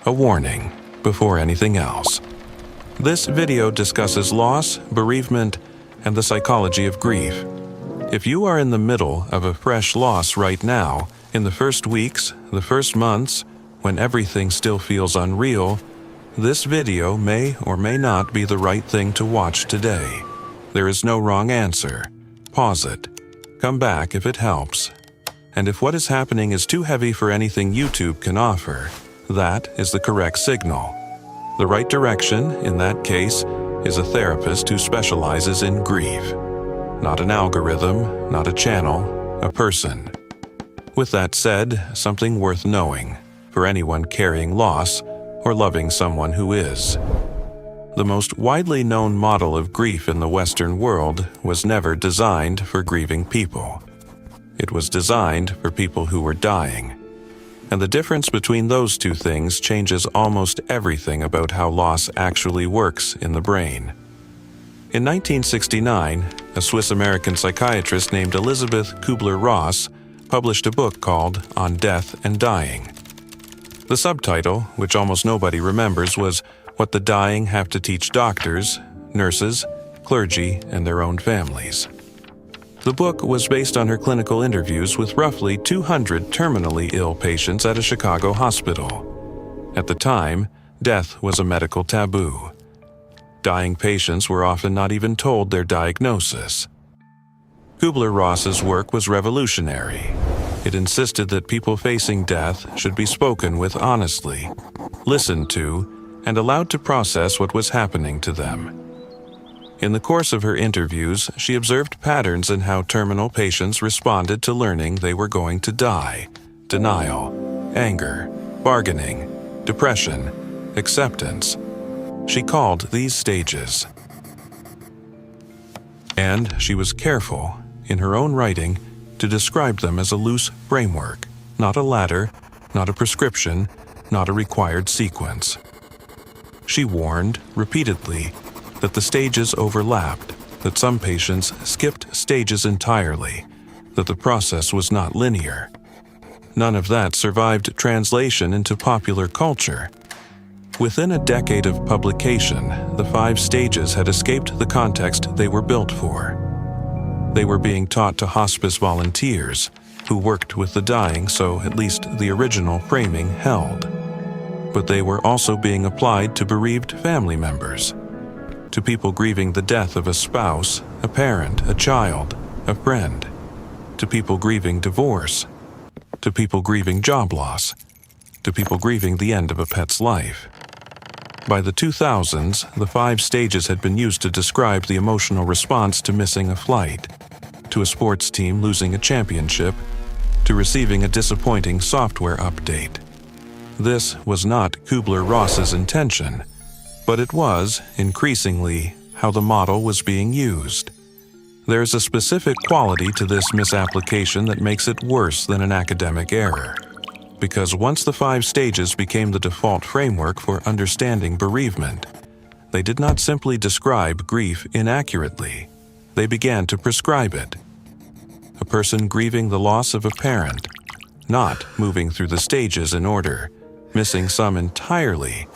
A warning before anything else. This video discusses loss, bereavement, and the psychology of grief. If you are in the middle of a fresh loss right now, in the first weeks, the first months, when everything still feels unreal, this video may or may not be the right thing to watch today. There is no wrong answer. Pause it. Come back if it helps. And if what is happening is too heavy for anything YouTube can offer, that is the correct signal. The right direction, in that case, is a therapist who specializes in grief. Not an algorithm, not a channel, a person. With that said, something worth knowing for anyone carrying loss or loving someone who is. The most widely known model of grief in the Western world was never designed for grieving people. It was designed for people who were dying. And the difference between those two things changes almost everything about how loss actually works in the brain. In 1969, a Swiss-American psychiatrist named Elisabeth Kübler-Ross published a book called On Death and Dying. The subtitle, which almost nobody remembers, was What the Dying Have to Teach Doctors, Nurses, Clergy, and Their Own Families. The book was based on her clinical interviews with roughly 200 terminally ill patients at a Chicago hospital. At the time, death was a medical taboo. Dying patients were often not even told their diagnosis. Kübler-Ross's work was revolutionary. It insisted that people facing death should be spoken with honestly, listened to, and allowed to process what was happening to them. In the course of her interviews, she observed patterns in how terminal patients responded to learning they were going to die: denial, anger, bargaining, depression, acceptance. She called these stages. And she was careful, in her own writing, to describe them as a loose framework, not a ladder, not a prescription, not a required sequence. She warned, repeatedly, that the stages overlapped, that some patients skipped stages entirely, that the process was not linear. None of that survived translation into popular culture. Within a decade of publication, the 5 stages had escaped the context they were built for. They were being taught to hospice volunteers, who worked with the dying, so at least the original framing held. But they were also being applied to bereaved family members, to people grieving the death of a spouse, a parent, a child, a friend, to people grieving divorce, to people grieving job loss, to people grieving the end of a pet's life. By the 2000s, the 5 stages had been used to describe the emotional response to missing a flight, to a sports team losing a championship, to receiving a disappointing software update. This was not Kübler-Ross's intention, but it was, increasingly, how the model was being used. There's a specific quality to this misapplication that makes it worse than an academic error. Because once the 5 stages became the default framework for understanding bereavement, they did not simply describe grief inaccurately. They began to prescribe it. A person grieving the loss of a parent, not moving through the stages in order, missing some entirely,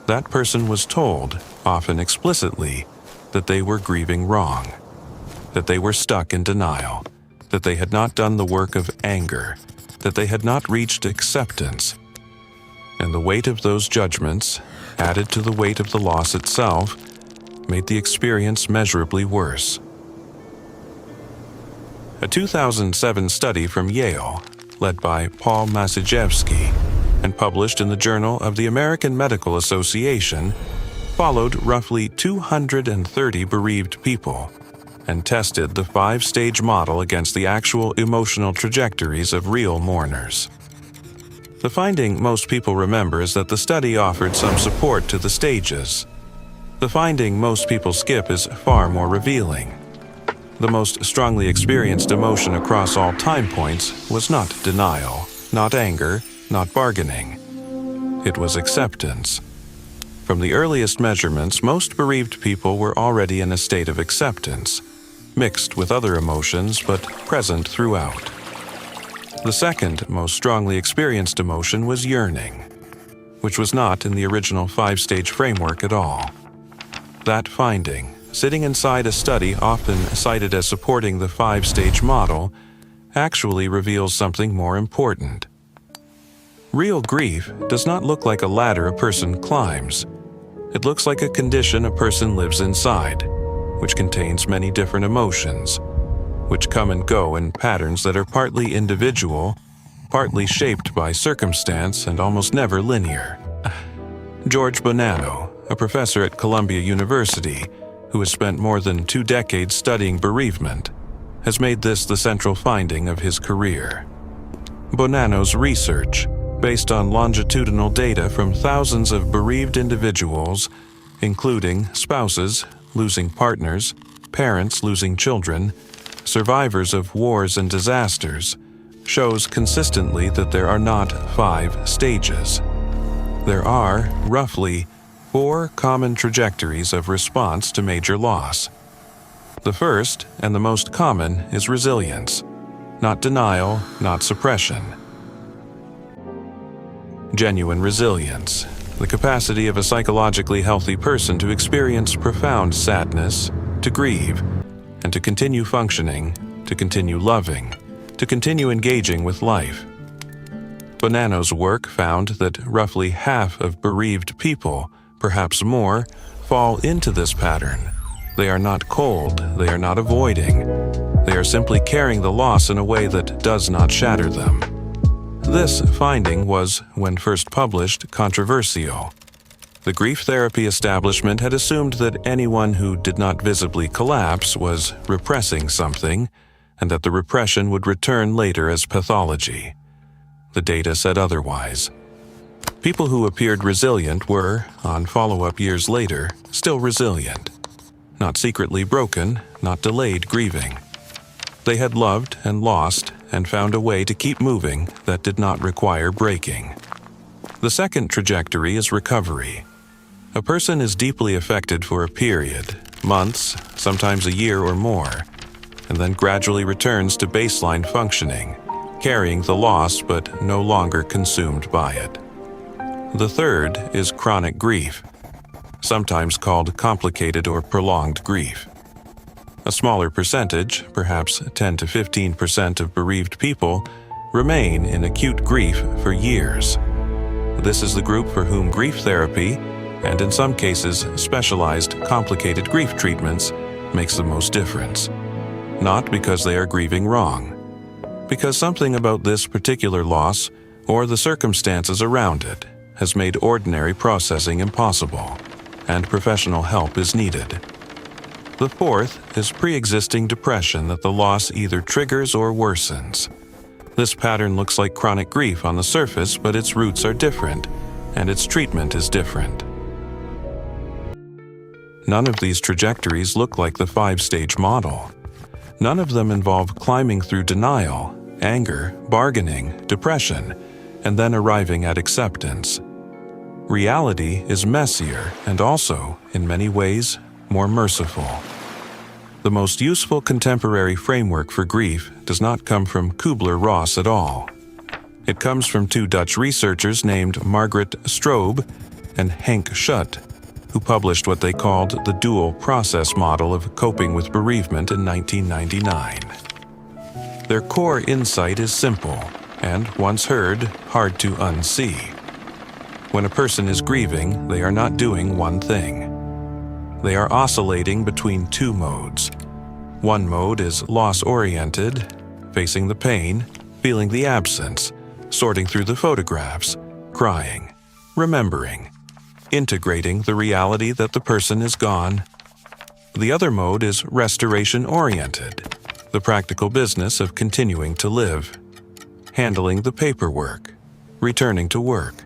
that person was told, often explicitly, that they were grieving wrong, that they were stuck in denial, that they had not done the work of anger, that they had not reached acceptance. And the weight of those judgments, added to the weight of the loss itself, made the experience measurably worse. A 2007 study from Yale, led by Paul Masijewski, and published in the Journal of the American Medical Association, followed roughly 230 bereaved people and tested the 5-stage model against the actual emotional trajectories of real mourners. The finding most people remember is that the study offered some support to the stages. The finding most people skip is far more revealing. The most strongly experienced emotion across all time points was not denial, not anger, not bargaining. It was acceptance. From the earliest measurements, most bereaved people were already in a state of acceptance, mixed with other emotions but present throughout. The second most strongly experienced emotion was yearning. which was not in the original 5-stage framework at all. That finding, sitting inside a study often cited as supporting the 5-stage model, actually reveals something more important. Real grief does not look like a ladder a person climbs. It looks like a condition a person lives inside, which contains many different emotions, which come and go in patterns that are partly individual, partly shaped by circumstance, and almost never linear. George Bonanno, a professor at Columbia University, who has spent more than 2 decades studying bereavement, has made this the central finding of his career. Bonanno's research, based on longitudinal data from thousands of bereaved individuals, including spouses losing partners, parents losing children, survivors of wars and disasters, shows consistently that there are not 5 stages. There are, roughly, 4 common trajectories of response to major loss. The first, and the most common, is resilience, not denial, not suppression. Genuine resilience, the capacity of a psychologically healthy person to experience profound sadness, to grieve, and to continue functioning, to continue loving, to continue engaging with life. Bonanno's work found that roughly half of bereaved people, perhaps more, fall into this pattern. They are not cold, they are not avoiding. They are simply carrying the loss in a way that does not shatter them. This finding was, when first published, controversial. The grief therapy establishment had assumed that anyone who did not visibly collapse was repressing something, and that the repression would return later as pathology. The data said otherwise. People who appeared resilient were, on follow-up years later, still resilient. Not secretly broken, not delayed grieving. They had loved and lost and found a way to keep moving that did not require breaking. The second trajectory is recovery. A person is deeply affected for a period, months, sometimes a year or more, and then gradually returns to baseline functioning, carrying the loss but no longer consumed by it. The third is chronic grief, sometimes called complicated or prolonged grief. A smaller percentage, perhaps 10 to 15% of bereaved people, remain in acute grief for years. This is the group for whom grief therapy, and in some cases specialized complicated grief treatments, makes the most difference. Not because they are grieving wrong, because something about this particular loss or the circumstances around it has made ordinary processing impossible, and professional help is needed. The fourth is pre-existing depression that the loss either triggers or worsens. This pattern looks like chronic grief on the surface, but its roots are different, and its treatment is different. None of these trajectories look like the 5-stage model. None of them involve climbing through denial, anger, bargaining, depression, and then arriving at acceptance. Reality is messier and also, in many ways, more merciful. The most useful contemporary framework for grief does not come from Kubler-Ross at all. It comes from 2 Dutch researchers named Margaret Strobe and Henk Schutt, who published what they called the dual process model of coping with bereavement in 1999. Their core insight is simple, and once heard, hard to unsee. When a person is grieving, they are not doing one thing. They are oscillating between 2 modes. One mode is loss-oriented, facing the pain, feeling the absence, sorting through the photographs, crying, remembering, integrating the reality that the person is gone. The other mode is restoration-oriented, the practical business of continuing to live, handling the paperwork, returning to work,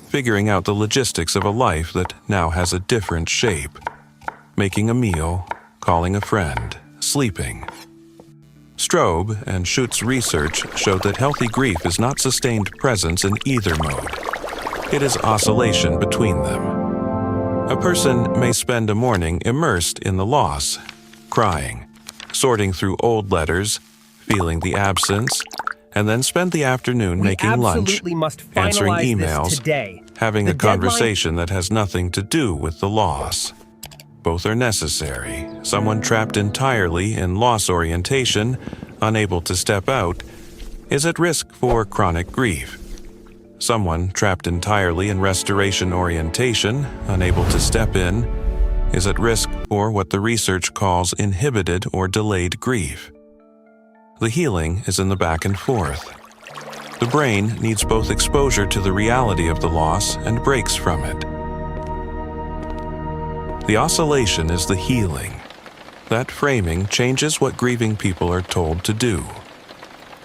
figuring out the logistics of a life that now has a different shape, making a meal, calling a friend, sleeping. Strobe and Schutt's research showed that healthy grief is not sustained presence in either mode. It is oscillation between them. A person may spend a morning immersed in the loss, crying, sorting through old letters, feeling the absence, and then spend the afternoon making lunch, answering emails, having The a conversation that has nothing to do with the loss. Both are necessary. Someone trapped entirely in loss orientation, unable to step out, is at risk for chronic grief. Someone trapped entirely in restoration orientation, unable to step in, is at risk for what the research calls inhibited or delayed grief. The healing is in the back and forth. The brain needs both exposure to the reality of the loss and breaks from it. The oscillation is the healing. That framing changes what grieving people are told to do.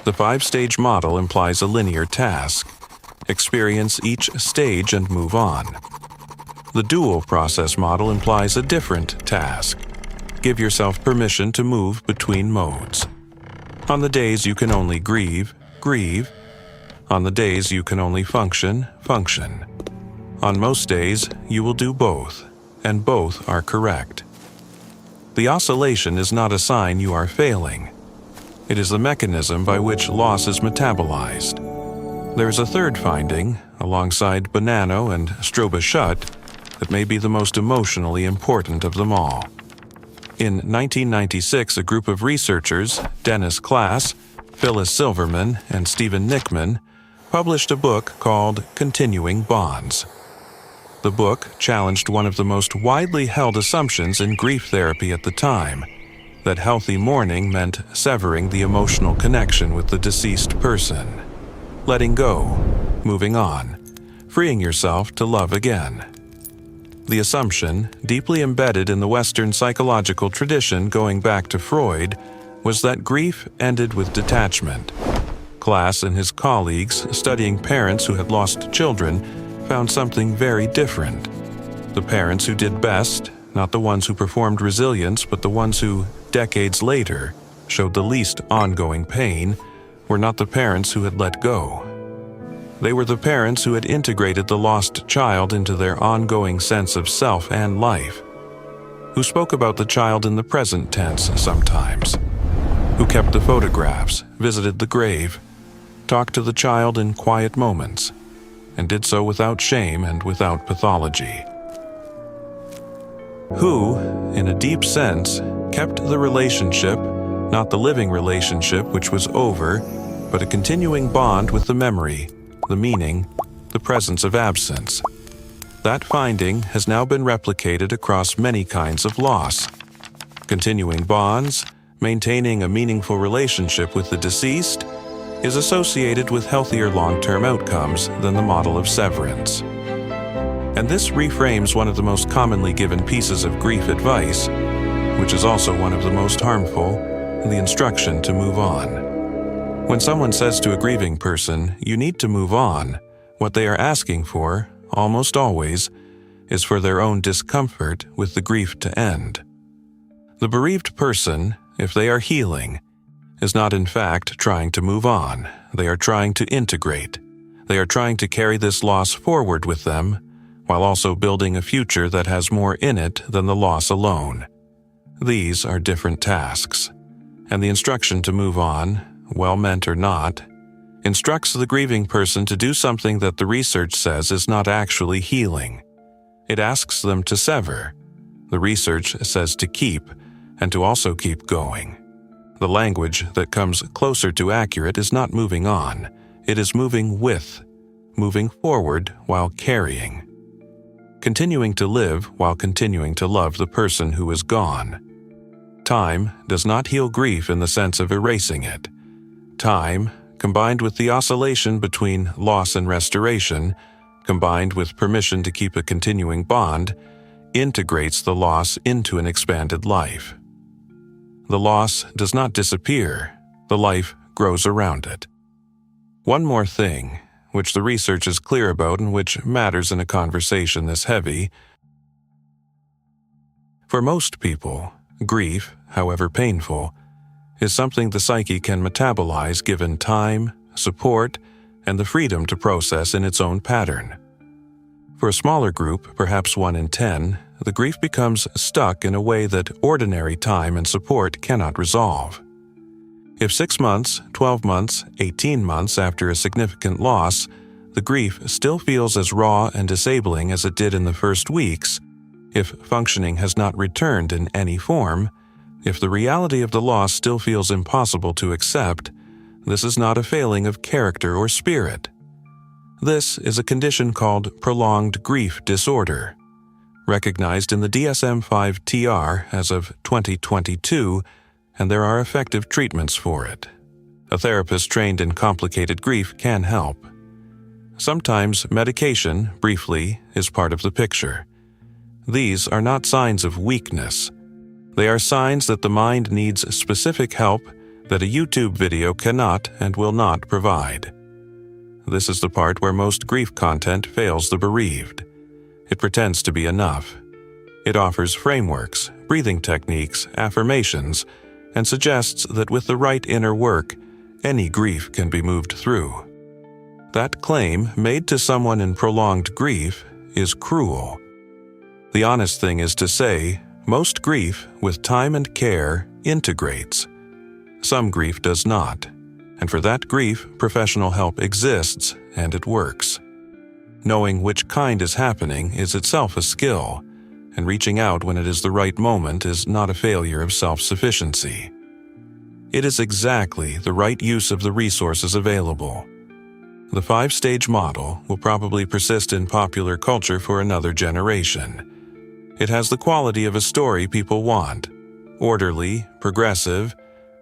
The 5-stage model implies a linear task. Experience each stage and move on. The dual process model implies a different task. Give yourself permission to move between modes. On the days you can only grieve, grieve. On the days you can only function, function. On most days, you will do both, and both are correct. The oscillation is not a sign you are failing. It is the mechanism by which loss is metabolized. There is a third finding, alongside Bonanno and Strobischut, that may be the most emotionally important of them all. In 1996, a group of researchers, Dennis Klass, Phyllis Silverman, and Stephen Nickman, published a book called Continuing Bonds. The book challenged one of the most widely held assumptions in grief therapy at the time, that healthy mourning meant severing the emotional connection with the deceased person, letting go, moving on, freeing yourself to love again. The assumption, deeply embedded in the Western psychological tradition going back to Freud, was that grief ended with detachment. Klass and his colleagues, studying parents who had lost children, found something very different. The parents who did best, not the ones who performed resilience, but the ones who, decades later, showed the least ongoing pain, were not the parents who had let go. They were the parents who had integrated the lost child into their ongoing sense of self and life, who spoke about the child in the present tense sometimes, who kept the photographs, visited the grave, talked to the child in quiet moments, and did so without shame and without pathology. Who, in a deep sense, kept the relationship, not the living relationship which was over, but a continuing bond with the memory, the meaning, the presence of absence. That finding has now been replicated across many kinds of loss. Continuing bonds, maintaining a meaningful relationship with the deceased, is associated with healthier long-term outcomes than the model of severance. And this reframes one of the most commonly given pieces of grief advice, which is also one of the most harmful, the instruction to move on. When someone says to a grieving person, "You need to move on," what they are asking for, almost always, is for their own discomfort with the grief to end. The bereaved person, if they are healing, is not in fact trying to move on. They are trying to integrate. They are trying to carry this loss forward with them, while also building a future that has more in it than the loss alone. These are different tasks, and the instruction to move on, well meant or not, instructs the grieving person to do something that the research says is not actually healing. It asks them to sever. The research says to keep, and to also keep going. The language that comes closer to accurate is not moving on, it is moving with, moving forward while carrying. Continuing to live while continuing to love the person who is gone. Time does not heal grief in the sense of erasing it. Time, combined with the oscillation between loss and restoration, combined with permission to keep a continuing bond, integrates the loss into an expanded life. The loss does not disappear, the life grows around it. One more thing, which the research is clear about and which matters in a conversation this heavy. For most people, grief, however painful, is something the psyche can metabolize given time, support, and the freedom to process in its own pattern. For a smaller group, perhaps 1 in 10, the grief becomes stuck in a way that ordinary time and support cannot resolve. If 6 months, 12 months, 18 months after a significant loss, the grief still feels as raw and disabling as it did in the first weeks, if functioning has not returned in any form, if the reality of the loss still feels impossible to accept, this is not a failing of character or spirit. This is a condition called prolonged grief disorder, recognized in the DSM-5-TR as of 2022, and there are effective treatments for it. A therapist trained in complicated grief can help. Sometimes medication, briefly, is part of the picture. These are not signs of weakness. They are signs that the mind needs specific help that a YouTube video cannot and will not provide. This is the part where most grief content fails the bereaved. It pretends to be enough. It offers frameworks, breathing techniques, affirmations, and suggests that with the right inner work, any grief can be moved through. That claim, made to someone in prolonged grief, is cruel. The honest thing is to say, most grief, with time and care, integrates. Some grief does not, and for that grief, professional help exists, and it works. Knowing which kind is happening is itself a skill, and reaching out when it is the right moment is not a failure of self-sufficiency. It is exactly the right use of the resources available. The 5-stage model will probably persist in popular culture for another generation. It has the quality of a story people want, orderly, progressive,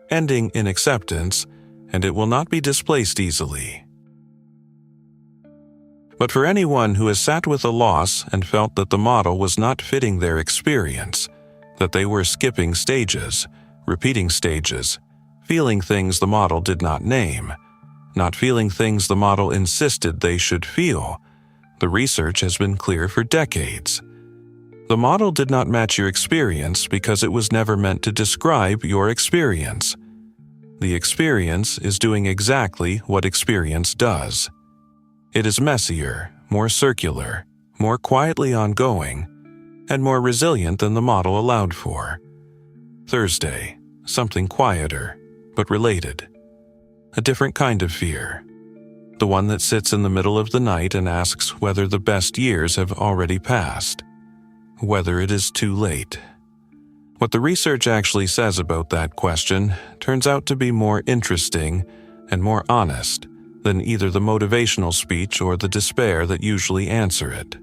ending in acceptance, and it will not be displaced easily. But for anyone who has sat with a loss and felt that the model was not fitting their experience, that they were skipping stages, repeating stages, feeling things the model did not name, not feeling things the model insisted they should feel, the research has been clear for decades. The model did not match your experience because it was never meant to describe your experience. The experience is doing exactly what experience does. It is messier, more circular, more quietly ongoing, and more resilient than the model allowed for. Thursday, something quieter, but related. A different kind of fear. The one that sits in the middle of the night and asks whether the best years have already passed. Whether it is too late. What the research actually says about that question turns out to be more interesting and more honest than either the motivational speech or the despair that usually answer it.